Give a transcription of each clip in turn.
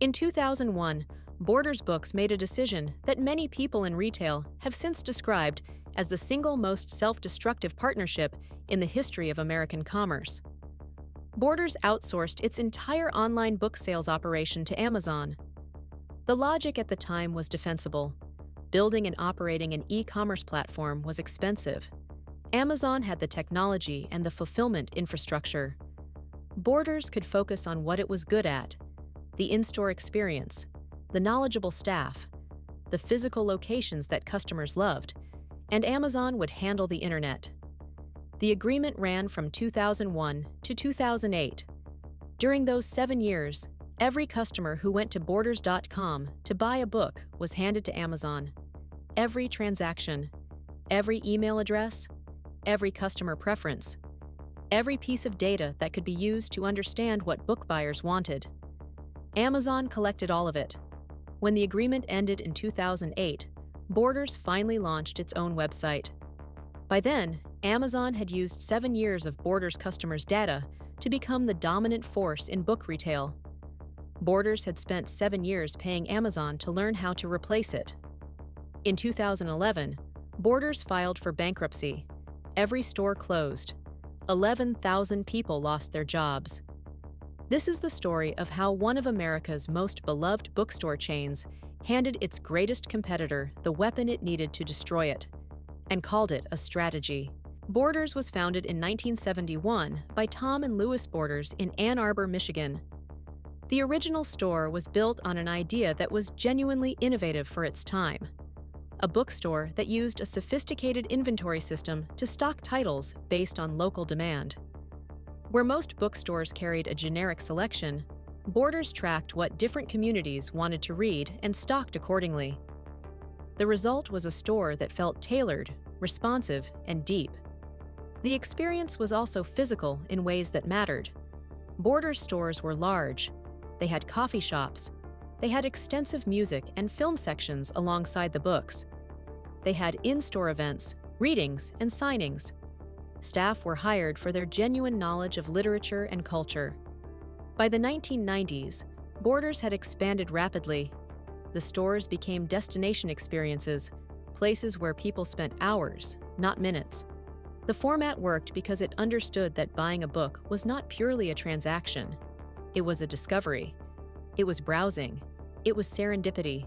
In 2001, Borders Books made a decision that many people in retail have since described as the single most self-destructive partnership in the history of American commerce. Borders outsourced its entire online book sales operation to Amazon. The logic at the time was defensible. Building and operating an e-commerce platform was expensive. Amazon had the technology and the fulfillment infrastructure. Borders could focus on what it was good at: the in-store experience, the knowledgeable staff, the physical locations that customers loved, and Amazon would handle the internet. The agreement ran from 2001 to 2008. During those 7 years, every customer who went to Borders.com to buy a book was handed to Amazon. Every transaction, every email address, every customer preference, every piece of data that could be used to understand what book buyers wanted. Amazon collected all of it. When the agreement ended in 2008, Borders finally launched its own website. By then, Amazon had used 7 years of Borders customers' data to become the dominant force in book retail. Borders had spent 7 years paying Amazon to learn how to replace it. In 2011, Borders filed for bankruptcy. Every store closed. 11,000 people lost their jobs. This is the story of how one of America's most beloved bookstore chains handed its greatest competitor the weapon it needed to destroy it, and called it a strategy. Borders was founded in 1971 by Tom and Louis Borders in Ann Arbor, Michigan. The original store was built on an idea that was genuinely innovative for its time: a bookstore that used a sophisticated inventory system to stock titles based on local demand. Where most bookstores carried a generic selection, Borders tracked what different communities wanted to read and stocked accordingly. The result was a store that felt tailored, responsive, and deep. The experience was also physical in ways that mattered. Borders stores were large. They had coffee shops. They had extensive music and film sections alongside the books. They had in-store events, readings, and signings. Staff were hired for their genuine knowledge of literature and culture. By the 1990s, Borders had expanded rapidly. The stores became destination experiences, places where people spent hours, not minutes. The format worked because it understood that buying a book was not purely a transaction. It was a discovery. It was browsing. It was serendipity.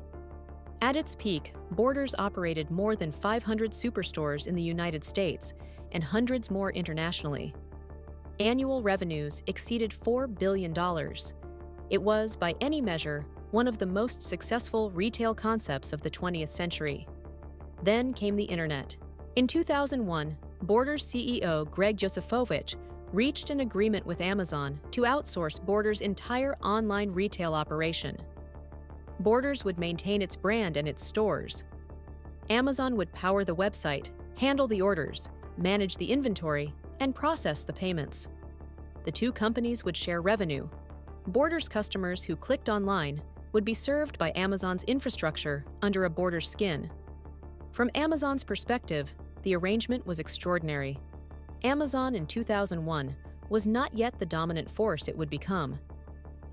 At its peak, Borders operated more than 500 superstores in the United States and hundreds more internationally. Annual revenues exceeded $4 billion. It was, by any measure, one of the most successful retail concepts of the 20th century. Then came the internet. In 2001, Borders CEO Greg Josefovich reached an agreement with Amazon to outsource Borders' entire online retail operation. Borders would maintain its brand and its stores. Amazon would power the website, handle the orders, manage the inventory, and process the payments. The two companies would share revenue. Borders customers who clicked online would be served by Amazon's infrastructure under a Borders skin. From Amazon's perspective, the arrangement was extraordinary. Amazon in 2001 was not yet the dominant force it would become.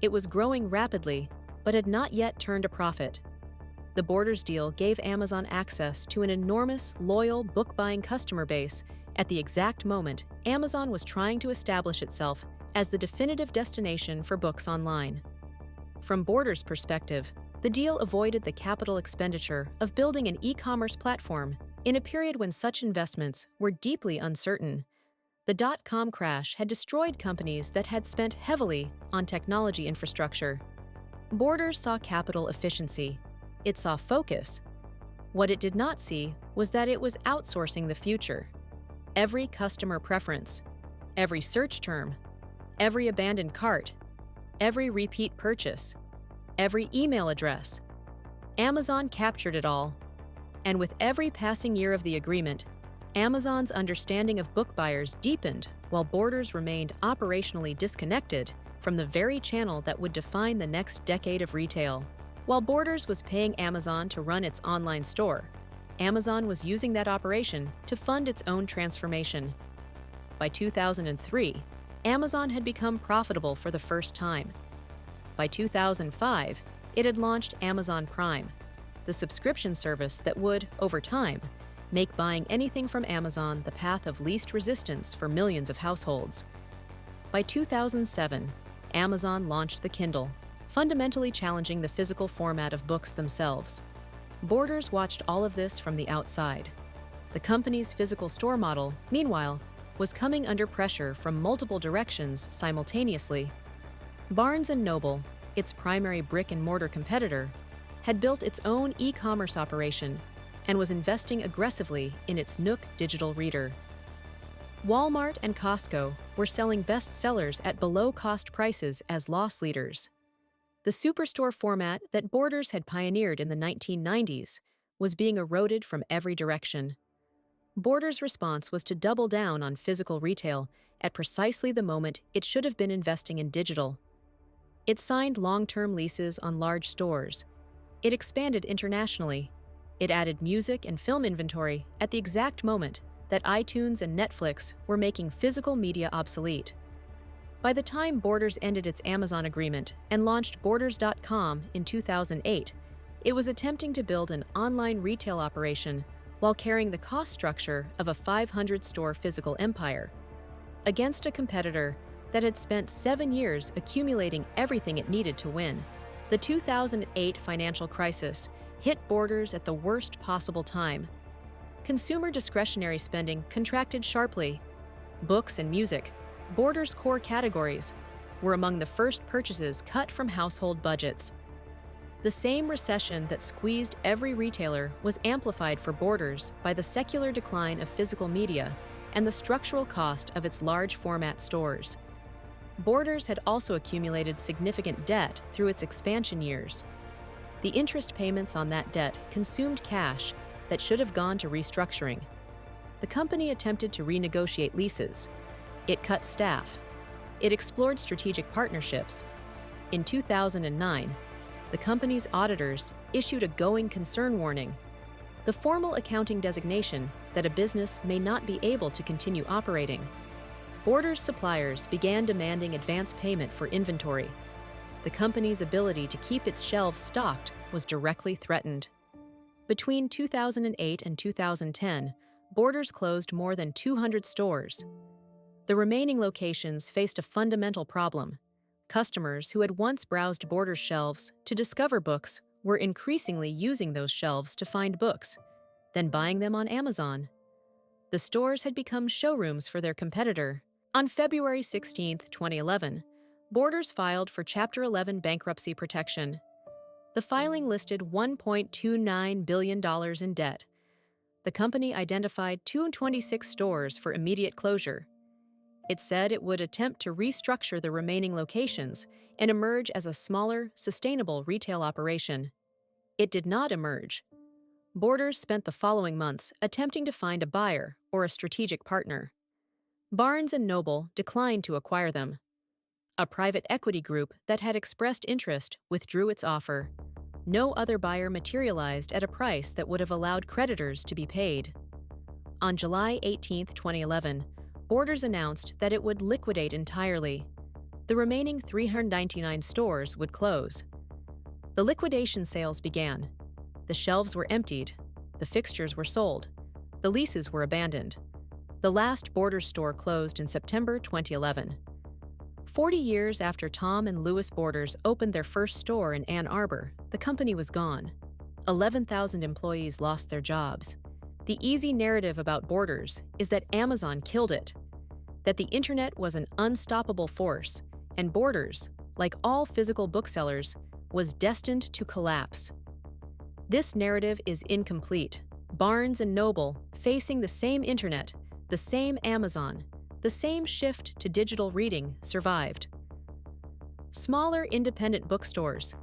It was growing rapidly, but had not yet turned a profit. The Borders deal gave Amazon access to an enormous, loyal book-buying customer base at the exact moment Amazon was trying to establish itself as the definitive destination for books online. From Borders' perspective, the deal avoided the capital expenditure of building an e-commerce platform in a period when such investments were deeply uncertain. The dot-com crash had destroyed companies that had spent heavily on technology infrastructure. Borders saw capital efficiency. It saw focus. What it did not see was that it was outsourcing the future. Every customer preference, every search term, every abandoned cart, every repeat purchase, every email address. Amazon captured it all. And with every passing year of the agreement, Amazon's understanding of book buyers deepened while Borders remained operationally disconnected from the very channel that would define the next decade of retail. While Borders was paying Amazon to run its online store, Amazon was using that operation to fund its own transformation. By 2003, Amazon had become profitable for the first time. By By 2005, it had launched Amazon Prime, the subscription service that would, over time, make buying anything from Amazon the path of least resistance for millions of households. By 2007, Amazon launched the Kindle, fundamentally challenging the physical format of books themselves. Borders watched all of this from the outside. The company's physical store model, meanwhile, was coming under pressure from multiple directions simultaneously. Barnes & Noble, its primary brick-and-mortar competitor, had built its own e-commerce operation and was investing aggressively in its Nook digital reader. Walmart and Costco were selling bestsellers at below-cost prices as loss leaders. The superstore format that Borders had pioneered in the 1990s was being eroded from every direction. Borders' response was to double down on physical retail at precisely the moment it should have been investing in digital. It signed long-term leases on large stores. It expanded internationally. It added music and film inventory at the exact moment that iTunes and Netflix were making physical media obsolete. By the time Borders ended its Amazon agreement and launched Borders.com in 2008, it was attempting to build an online retail operation while carrying the cost structure of a 500-store physical empire, against a competitor that had spent 7 years accumulating everything it needed to win. The 2008 financial crisis hit Borders at the worst possible time. Consumer discretionary spending contracted sharply. Books and music, Borders' core categories, were among the first purchases cut from household budgets. The same recession that squeezed every retailer was amplified for Borders by the secular decline of physical media and the structural cost of its large format stores. Borders had also accumulated significant debt through its expansion years. The interest payments on that debt consumed cash that should have gone to restructuring. The company attempted to renegotiate leases. It cut staff. It explored strategic partnerships. In 2009, the company's auditors issued a going concern warning, the formal accounting designation that a business may not be able to continue operating. Borders suppliers began demanding advance payment for inventory. The company's ability to keep its shelves stocked was directly threatened. Between 2008 and 2010, Borders closed more than 200 stores. The remaining locations faced a fundamental problem. Customers who had once browsed Borders shelves to discover books were increasingly using those shelves to find books, then buying them on Amazon. The stores had become showrooms for their competitor. On February 16, 2011, Borders filed for Chapter 11 bankruptcy protection. The filing listed $1.29 billion in debt. The company identified 226 stores for immediate closure. It said it would attempt to restructure the remaining locations and emerge as a smaller, sustainable retail operation. It did not emerge. Borders spent the following months attempting to find a buyer or a strategic partner. Barnes & Noble declined to acquire them. A private equity group that had expressed interest withdrew its offer. No other buyer materialized at a price that would have allowed creditors to be paid. On July 18, 2011, Borders announced that it would liquidate entirely. The remaining 399 stores would close. The liquidation sales began. The shelves were emptied. The fixtures were sold. The leases were abandoned. The last Borders store closed in September 2011. 40 years after Tom and Louis Borders opened their first store in Ann Arbor, the company was gone. 11,000 employees lost their jobs. The easy narrative about Borders is that Amazon killed it, that the internet was an unstoppable force, and Borders, like all physical booksellers, was destined to collapse. This narrative is incomplete. Barnes & Noble, facing the same internet, the same Amazon, the same shift to digital reading, survived. Smaller independent bookstores,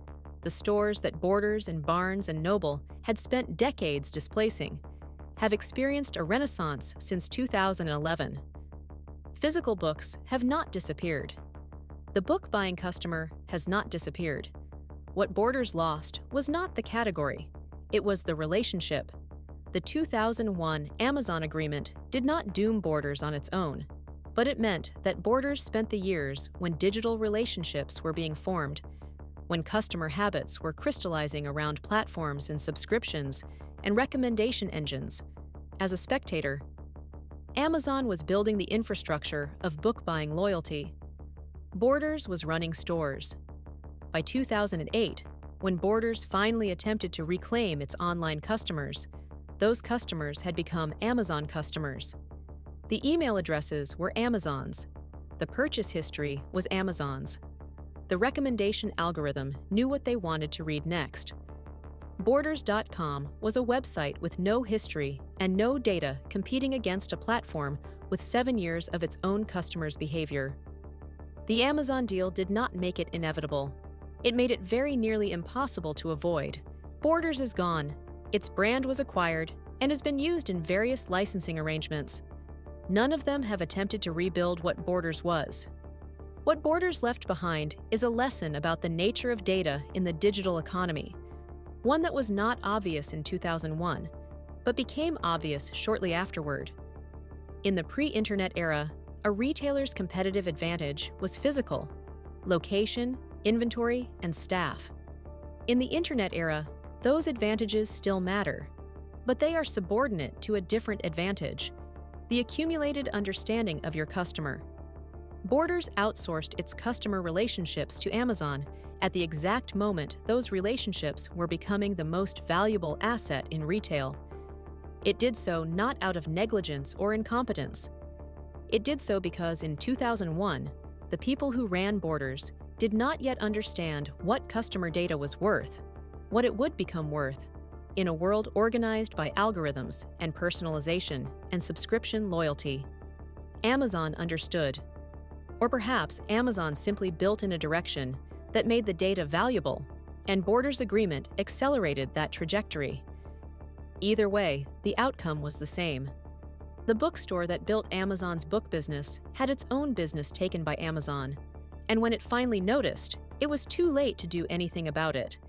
the stores that Borders and Barnes & Noble had spent decades displacing, have experienced a renaissance since 2011. Physical books have not disappeared. The book-buying customer has not disappeared. What Borders lost was not the category, it was the relationship. The 2001 Amazon agreement did not doom Borders on its own, but it meant that Borders spent the years when digital relationships were being formed, when customer habits were crystallizing around platforms and subscriptions and recommendation engines. As a spectator, Amazon was building the infrastructure of book-buying loyalty. Borders was running stores. By 2008, when Borders finally attempted to reclaim its online customers, those customers had become Amazon customers. The email addresses were Amazon's. The purchase history was Amazon's. The recommendation algorithm knew what they wanted to read next. Borders.com was a website with no history and no data competing against a platform with 7 years of its own customers' behavior. The Amazon deal did not make it inevitable. It made it very nearly impossible to avoid. Borders is gone. Its brand was acquired and has been used in various licensing arrangements. None of them have attempted to rebuild what Borders was. What Borders left behind is a lesson about the nature of data in the digital economy, one that was not obvious in 2001, but became obvious shortly afterward. In the pre-internet era, a retailer's competitive advantage was physical, location, inventory, and staff. In the internet era, those advantages still matter, but they are subordinate to a different advantage: the accumulated understanding of your customer. Borders outsourced its customer relationships to Amazon at the exact moment those relationships were becoming the most valuable asset in retail. It did so not out of negligence or incompetence. It did so because in 2001, the people who ran Borders did not yet understand what customer data was worth, what it would become worth, in a world organized by algorithms and personalization and subscription loyalty. Amazon understood. Or perhaps Amazon simply built in a direction that made the data valuable, and Borders' agreement accelerated that trajectory. Either way, the outcome was the same. The bookstore that built Amazon's book business had its own business taken by Amazon, and when it finally noticed, it was too late to do anything about it.